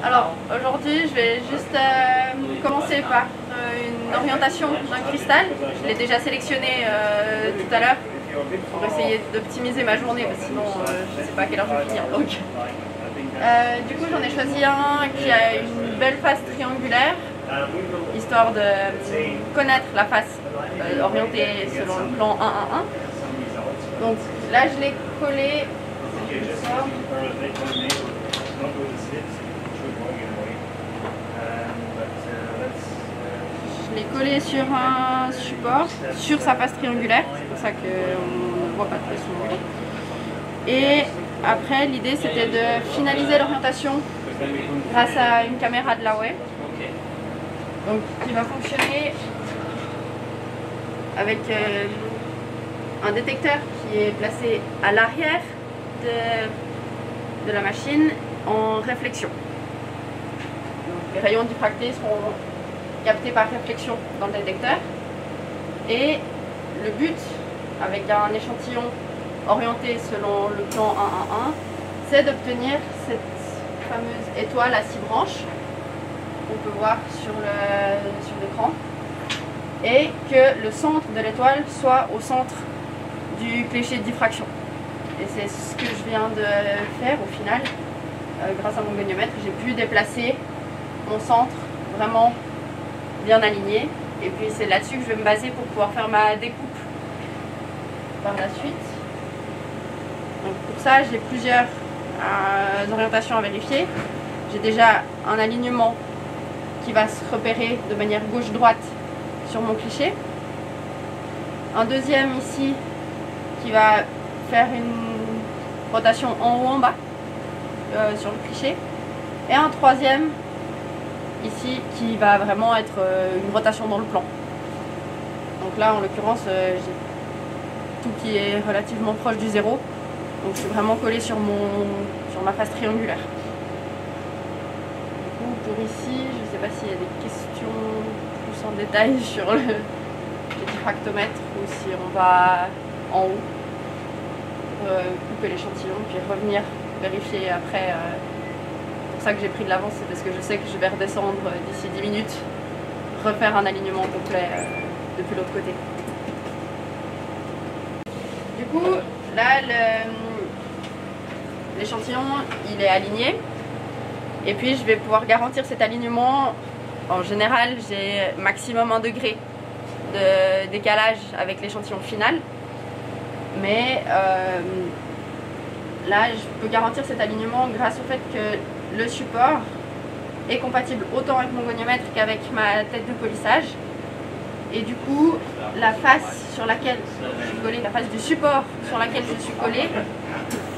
Alors aujourd'hui je vais juste commencer par une orientation d'un cristal. Je l'ai déjà sélectionné tout à l'heure pour essayer d'optimiser ma journée, parce que sinon je ne sais pas à quelle heure je vais finir. Donc. Du coup j'en ai choisi un qui a une belle face triangulaire, histoire de connaître la face orientée selon le plan 1-1-1. Donc là je l'ai collé. Je l'ai collé sur un support, sur sa face triangulaire, c'est pour ça qu'on ne voit pas très souvent. Et après, l'idée c'était de finaliser l'orientation grâce à une caméra de Laowa, donc qui va fonctionner avec un détecteur qui est placé à l'arrière de la machine en réflexion. Donc, les rayons diffractés seront captés par réflexion dans le détecteur, et le but avec un échantillon orienté selon le plan 1-1-1, c'est d'obtenir cette fameuse étoile à 6 branches qu'on peut voir sur l'écran, et que le centre de l'étoile soit au centre du cliché de diffraction. Et c'est ce que je viens de faire au final. Grâce à mon goniomètre, j'ai pu déplacer mon centre vraiment bien aligné, et puis c'est là-dessus que je vais me baser pour pouvoir faire ma découpe par la suite. Donc pour ça, j'ai plusieurs orientations à vérifier. J'ai déjà un alignement qui va se repérer de manière gauche-droite sur mon cliché. Un deuxième ici qui va faire une rotation en haut en bas sur le cliché. Et un troisième ici qui va vraiment être une rotation dans le plan. Donc là en l'occurrence j'ai tout qui est relativement proche du zéro. Donc je suis vraiment collée sur ma face triangulaire. Du coup pour ici, je ne sais pas s'il y a des questions plus en détail sur le diffractomètre, ou si on va en haut pour couper l'échantillon puis revenir vérifier après. C'est pour ça que j'ai pris de l'avance, c'est parce que je sais que je vais redescendre d'ici 10 minutes, refaire un alignement complet depuis l'autre côté. Du coup, là, l'échantillon, il est aligné. Et puis, je vais pouvoir garantir cet alignement. En général, j'ai maximum 1 degré de décalage avec l'échantillon final. Mais là, je peux garantir cet alignement grâce au fait que le support est compatible autant avec mon goniomètre qu'avec ma tête de polissage. Et du coup, la face sur laquelle je suis collée, la face du support sur laquelle je suis collée,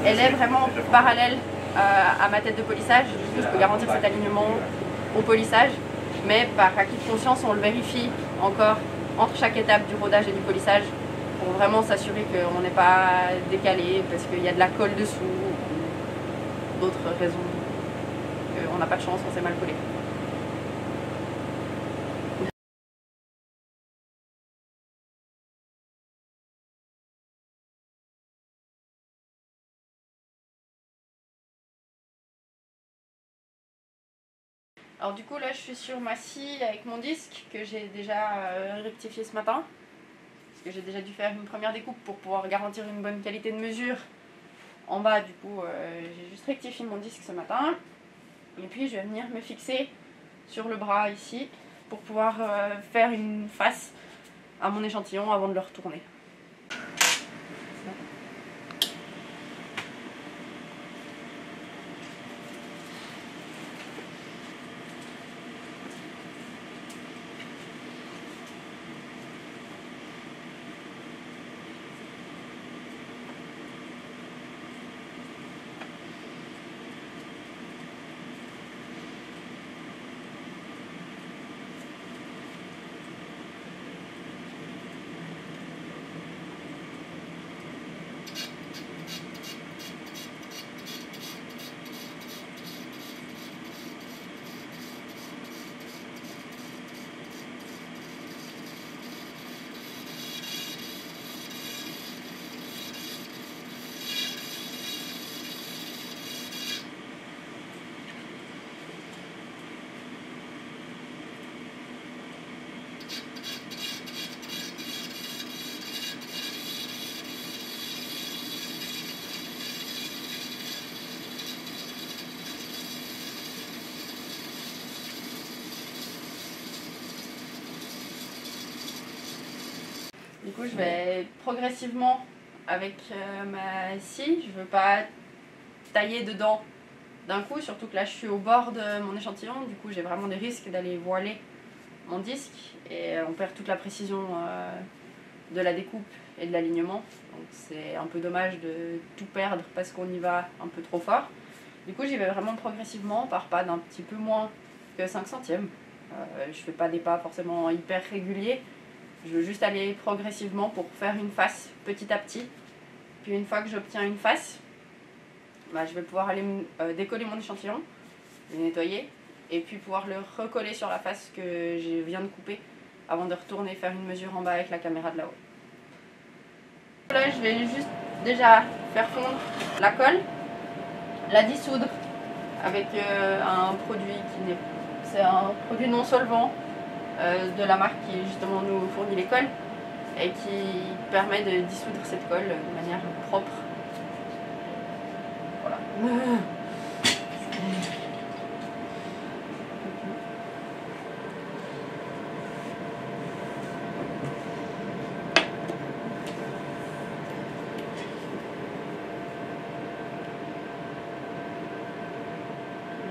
elle est vraiment parallèle à ma tête de polissage. Du coup, je peux garantir cet alignement au polissage. Mais par acquis de conscience, on le vérifie encore entre chaque étape du rodage et du polissage pour vraiment s'assurer qu'on n'est pas décalé parce qu'il y a de la colle dessous ou d'autres raisons. On n'a pas de chance, on s'est mal collé. Alors du coup là je suis sur ma scie avec mon disque que j'ai déjà rectifié ce matin. Parce que j'ai déjà dû faire une première découpe pour pouvoir garantir une bonne qualité de mesure en bas. Du coup j'ai juste rectifié mon disque ce matin. Et puis je vais venir me fixer sur le bras ici pour pouvoir faire une face à mon échantillon avant de le retourner. coup, je vais progressivement avec ma scie. Je veux pas tailler dedans d'un coup, surtout que là je suis au bord de mon échantillon. Du coup, j'ai vraiment des risques d'aller voiler mon disque et on perd toute la précision de la découpe et de l'alignement. Donc c'est un peu dommage de tout perdre parce qu'on y va un peu trop fort. Du coup, j'y vais vraiment progressivement par pas d'un petit peu moins que 5 centièmes. Je fais pas des pas forcément hyper réguliers. Je veux juste aller progressivement pour faire une face petit à petit. Puis une fois que j'obtiens une face, bah, je vais pouvoir aller décoller mon échantillon, le nettoyer, et puis pouvoir le recoller sur la face que je viens de couper avant de retourner faire une mesure en bas avec la caméra de là-haut. Là, je vais juste déjà faire fondre la colle, la dissoudre avec un produit c'est un produit non solvant de la marque qui justement nous fournit les colles et qui permet de dissoudre cette colle de manière propre. Voilà.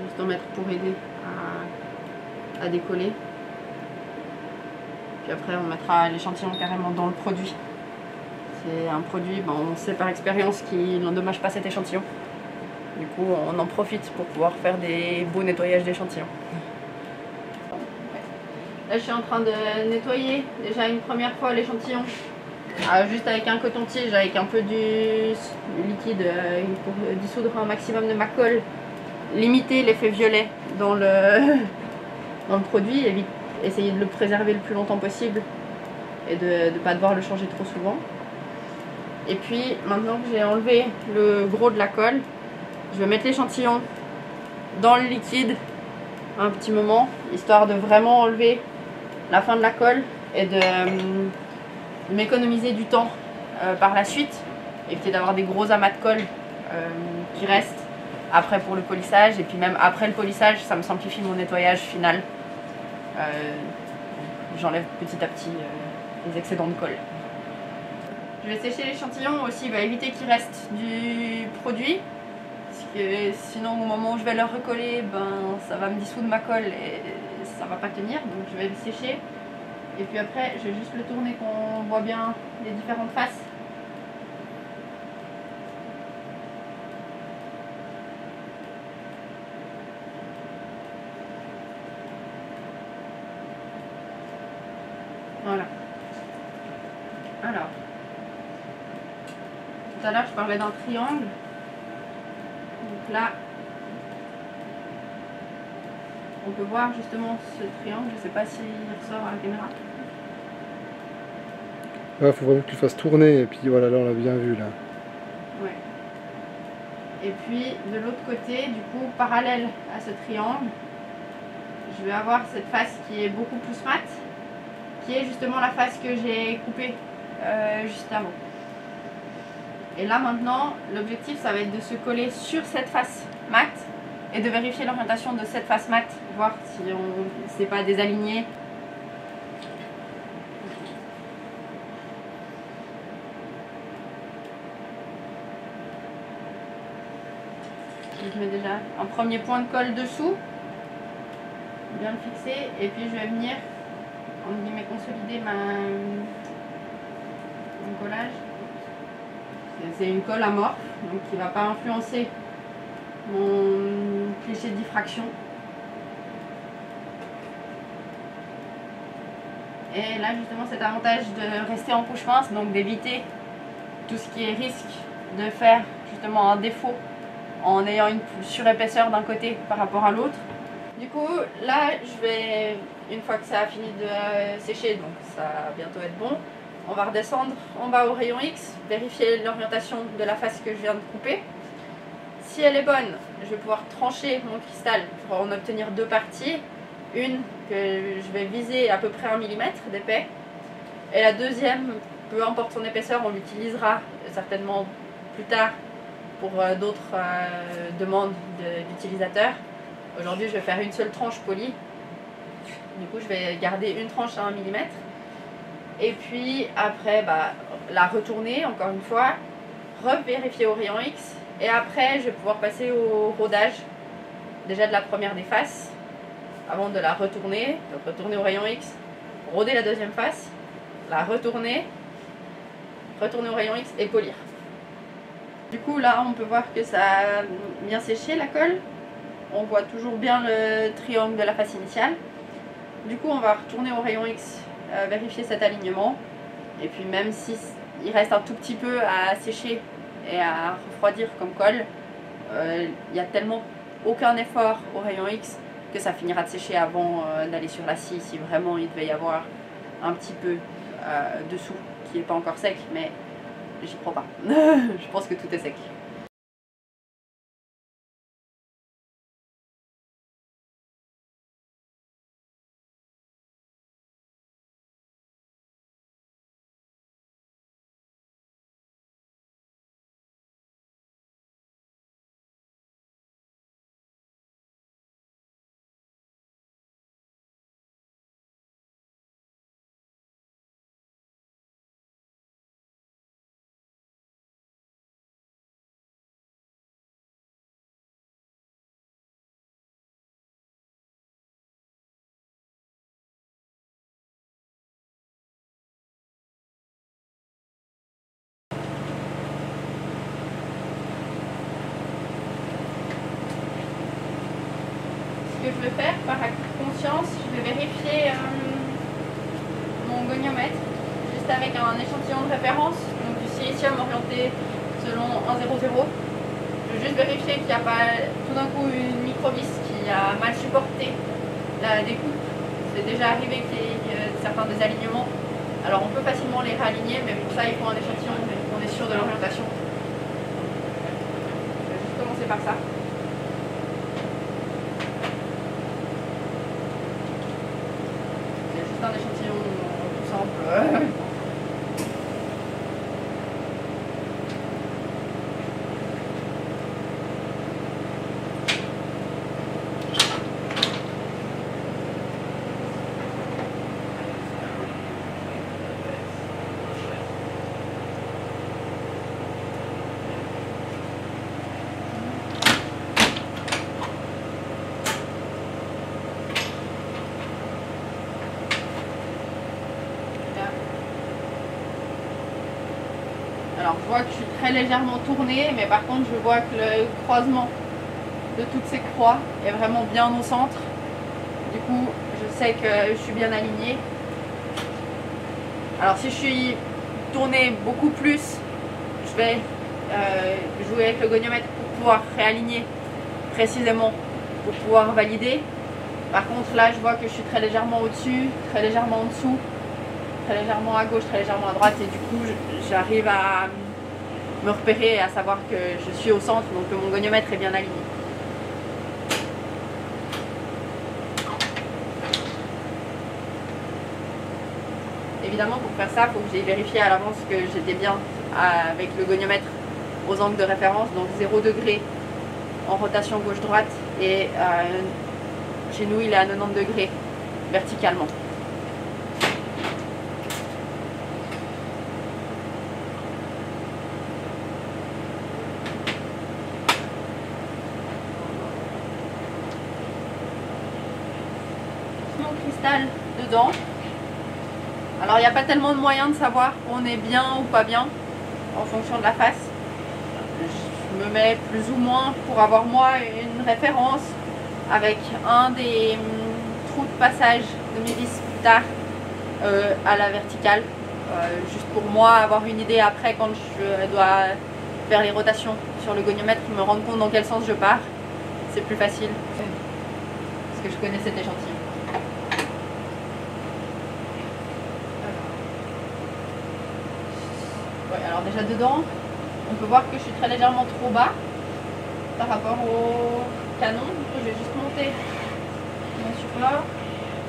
Juste en mettre pour aider à décoller. Puis après on mettra l'échantillon carrément dans le produit. C'est un produit, on sait par expérience qu'il n'endommage pas cet échantillon. Du coup on en profite pour pouvoir faire des beaux nettoyages d'échantillons. Là je suis en train de nettoyer déjà une première fois l'échantillon. Juste avec un coton-tige, avec un peu du liquide pour dissoudre un maximum de ma colle. Limiter l'effet violet dans le produit, essayer de le préserver le plus longtemps possible et de ne pas devoir le changer trop souvent. Et puis maintenant que j'ai enlevé le gros de la colle, je vais mettre l'échantillon dans le liquide un petit moment, histoire de vraiment enlever la fin de la colle et de m'économiser du temps par la suite, éviter d'avoir des gros amas de colle qui restent après pour le polissage, et puis même après le polissage ça me simplifie mon nettoyage final. J'enlève petit à petit les excédents de colle. Je vais sécher l'échantillon aussi, éviter qu'il reste du produit, parce que sinon au moment où je vais le recoller, ça va me dissoudre ma colle et ça va pas tenir, donc je vais le sécher. Et puis après je vais juste le tourner qu'on voit bien les différentes faces. Voilà. Alors, tout à l'heure je parlais d'un triangle. Donc là, on peut voir justement ce triangle. Je ne sais pas s'il ressort à la caméra. Il faut vraiment que tu fasses tourner, et puis voilà, là on l'a bien vu là. Ouais. Et puis de l'autre côté, du coup, parallèle à ce triangle, je vais avoir cette face qui est beaucoup plus mat, qui est justement la face que j'ai coupée juste avant. Et là maintenant, l'objectif ça va être de se coller sur cette face mat et de vérifier l'orientation de cette face mat, voir si on s'est pas désaligné. Je mets déjà un premier point de colle dessous, bien le fixer, et puis je vais venir entre guillemets consolider mon collage. C'est une colle amorphe, donc qui ne va pas influencer mon cliché de diffraction. Et là justement cet avantage de rester en couche mince, donc d'éviter tout ce qui est risque de faire justement un défaut en ayant une surépaisseur d'un côté par rapport à l'autre. Du coup là je vais, une fois que ça a fini de sécher, donc ça va bientôt être bon, on va redescendre en bas au rayon X, vérifier l'orientation de la face que je viens de couper. Si elle est bonne, je vais pouvoir trancher mon cristal pour en obtenir deux parties. Une que je vais viser à peu près 1 mm d'épais, et la deuxième, peu importe son épaisseur, on l'utilisera certainement plus tard pour d'autres demandes d'utilisateurs. Aujourd'hui je vais faire une seule tranche polie, du coup je vais garder une tranche à 1 mm. Et puis après, la retourner encore une fois, revérifier au rayon X. Et après, je vais pouvoir passer au rodage, déjà de la première des faces, avant de la retourner. Donc retourner au rayon X, roder la deuxième face, la retourner au rayon X et polir. Du coup là on peut voir que ça a bien séché la colle. On voit toujours bien le triangle de la face initiale. Du coup on va retourner au rayon X, vérifier cet alignement. Et puis même si il reste un tout petit peu à sécher et à refroidir comme colle, il n'y a tellement aucun effort au rayon X que ça finira de sécher avant d'aller sur la scie, si vraiment il devait y avoir un petit peu dessous qui n'est pas encore sec, mais j'y crois pas. Je pense que tout est sec. Ce que je vais faire par acquis de conscience, je vais vérifier mon goniomètre juste avec un échantillon de référence, donc du silicium orienté selon 1,00. Je vais juste vérifier qu'il n'y a pas tout d'un coup une microvis qui a mal supporté la découpe. C'est déjà arrivé qu'il y ait certains désalignements. Alors on peut facilement les réaligner, mais pour ça il faut un échantillon, on est sûr de l'orientation. Je vais juste commencer par ça. C'est un échantillon tout simple. Alors je vois que je suis très légèrement tournée, mais par contre je vois que le croisement de toutes ces croix est vraiment bien au centre. Du coup je sais que je suis bien alignée. Alors si je suis tournée beaucoup plus, je vais jouer avec le goniomètre pour pouvoir réaligner précisément, pour pouvoir valider. Par contre là je vois que je suis très légèrement au-dessus, très légèrement en dessous, très légèrement à gauche, très légèrement à droite, et du coup j'arrive à me repérer et à savoir que je suis au centre, donc que mon goniomètre est bien aligné. Évidemment pour faire ça, il faut que j'ai vérifié à l'avance que j'étais bien avec le goniomètre aux angles de référence, donc 0 degré en rotation gauche-droite et chez nous il est à 90 degrés verticalement. Mon cristal dedans. Alors il n'y a pas tellement de moyens de savoir on est bien ou pas bien en fonction de la face. Je me mets plus ou moins pour avoir moi une référence avec un des trous de passage de mes vis plus tard à la verticale. Juste pour moi avoir une idée après quand je dois faire les rotations sur le goniomètre, me rendre compte dans quel sens je pars. C'est plus facile parce que je connais cet échantillon. Ouais, alors déjà dedans, on peut voir que je suis très légèrement trop bas par rapport au canon. Du coup, je vais juste monter mon support.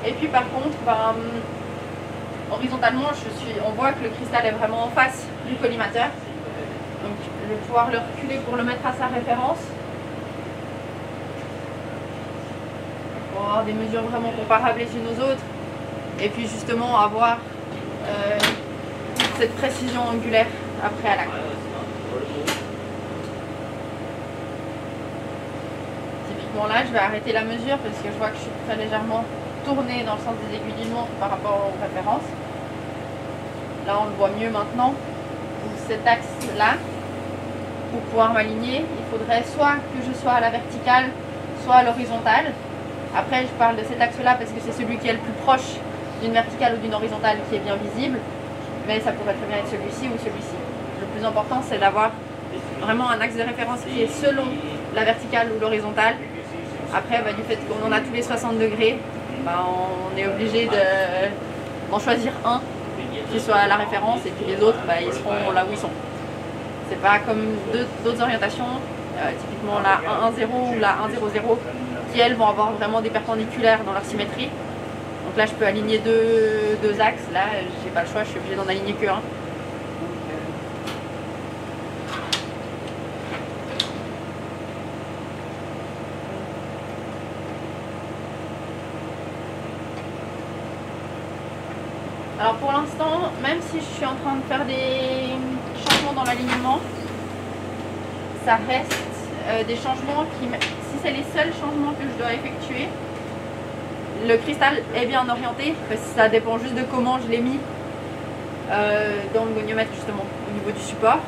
Et puis par contre, horizontalement, on voit que le cristal est vraiment en face du collimateur. Donc je vais pouvoir le reculer pour le mettre à sa référence. Pour avoir des mesures vraiment comparables les unes aux autres. Et puis justement avoir cette précision angulaire après à l'acte. Typiquement là, je vais arrêter la mesure parce que je vois que je suis très légèrement tournée dans le sens des aiguilles d'une montre par rapport aux références. Là, on le voit mieux maintenant. Donc cet axe-là, pour pouvoir m'aligner, il faudrait soit que je sois à la verticale, soit à l'horizontale. Après, je parle de cet axe-là parce que c'est celui qui est le plus proche d'une verticale ou d'une horizontale qui est bien visible. Mais ça pourrait très bien être celui-ci ou celui-ci. Le plus important, c'est d'avoir vraiment un axe de référence qui est selon la verticale ou l'horizontale. Après, du fait qu'on en a tous les 60 degrés, on est obligé d'en choisir un qui soit à la référence et puis les autres, ils seront là où ils sont. C'est pas comme d'autres orientations, typiquement la 1-1-0 ou la 1-0-0, qui elles vont avoir vraiment des perpendiculaires dans leur symétrie. Donc là, je peux aligner deux axes. Là, j'ai pas le choix, je suis obligée d'en aligner que un. Alors pour l'instant, même si je suis en train de faire des changements dans l'alignement, ça reste des changements qui, si c'est les seuls changements que je dois effectuer, le cristal est bien orienté, parce que ça dépend juste de comment je l'ai mis dans le goniomètre justement, au niveau du support.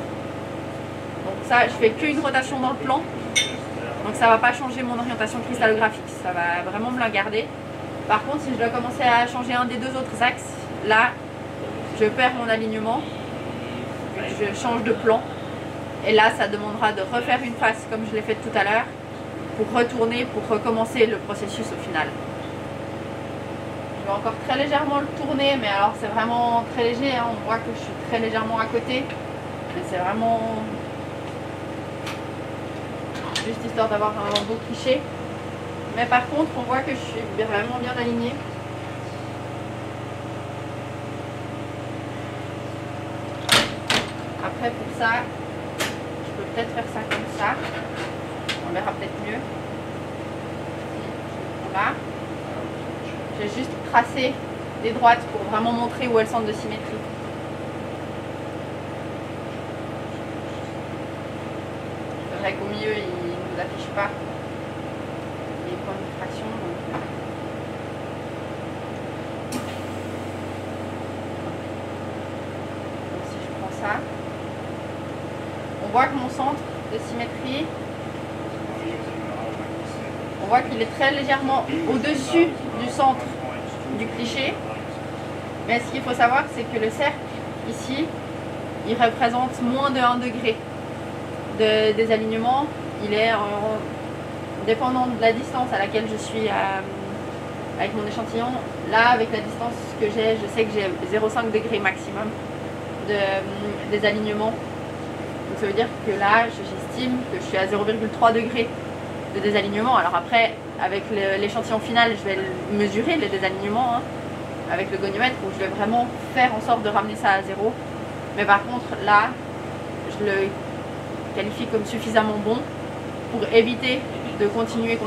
Donc ça, je fais qu'une rotation dans le plan, donc ça va pas changer mon orientation cristallographique, ça va vraiment me la garder. Par contre, si je dois commencer à changer un des deux autres axes, là, je perds mon alignement, je change de plan, et là, ça demandera de refaire une face comme je l'ai fait tout à l'heure, pour retourner, pour recommencer le processus au final. Je vais encore très légèrement le tourner, mais alors c'est vraiment très léger, hein. On voit que je suis très légèrement à côté, mais c'est vraiment juste histoire d'avoir un beau cliché. Mais par contre, on voit que je suis vraiment bien alignée. Après, pour ça, je peux peut-être faire ça comme ça. On verra peut-être mieux. Voilà. J'ai juste tracé des droites pour vraiment montrer où est le centre de symétrie. C'est vrai qu'au milieu, il ne nous affiche pas les points de diffraction. Donc si je prends ça, on voit que mon centre de symétrie, on voit qu'il est très légèrement au-dessus du centre du cliché. Mais ce qu'il faut savoir, c'est que le cercle, ici, il représente moins de 1 degré de désalignement. Il est dépendant de la distance à laquelle je suis avec mon échantillon. Là, avec la distance que j'ai, je sais que j'ai 0,5 degré maximum de désalignement. Donc ça veut dire que là, j'estime que je suis à 0,3 degré de désalignement. Alors après, avec l'échantillon final, je vais mesurer les désalignements avec le goniomètre, où je vais vraiment faire en sorte de ramener ça à 0. Mais par contre, là, je le qualifie comme suffisamment bon pour éviter de continuer.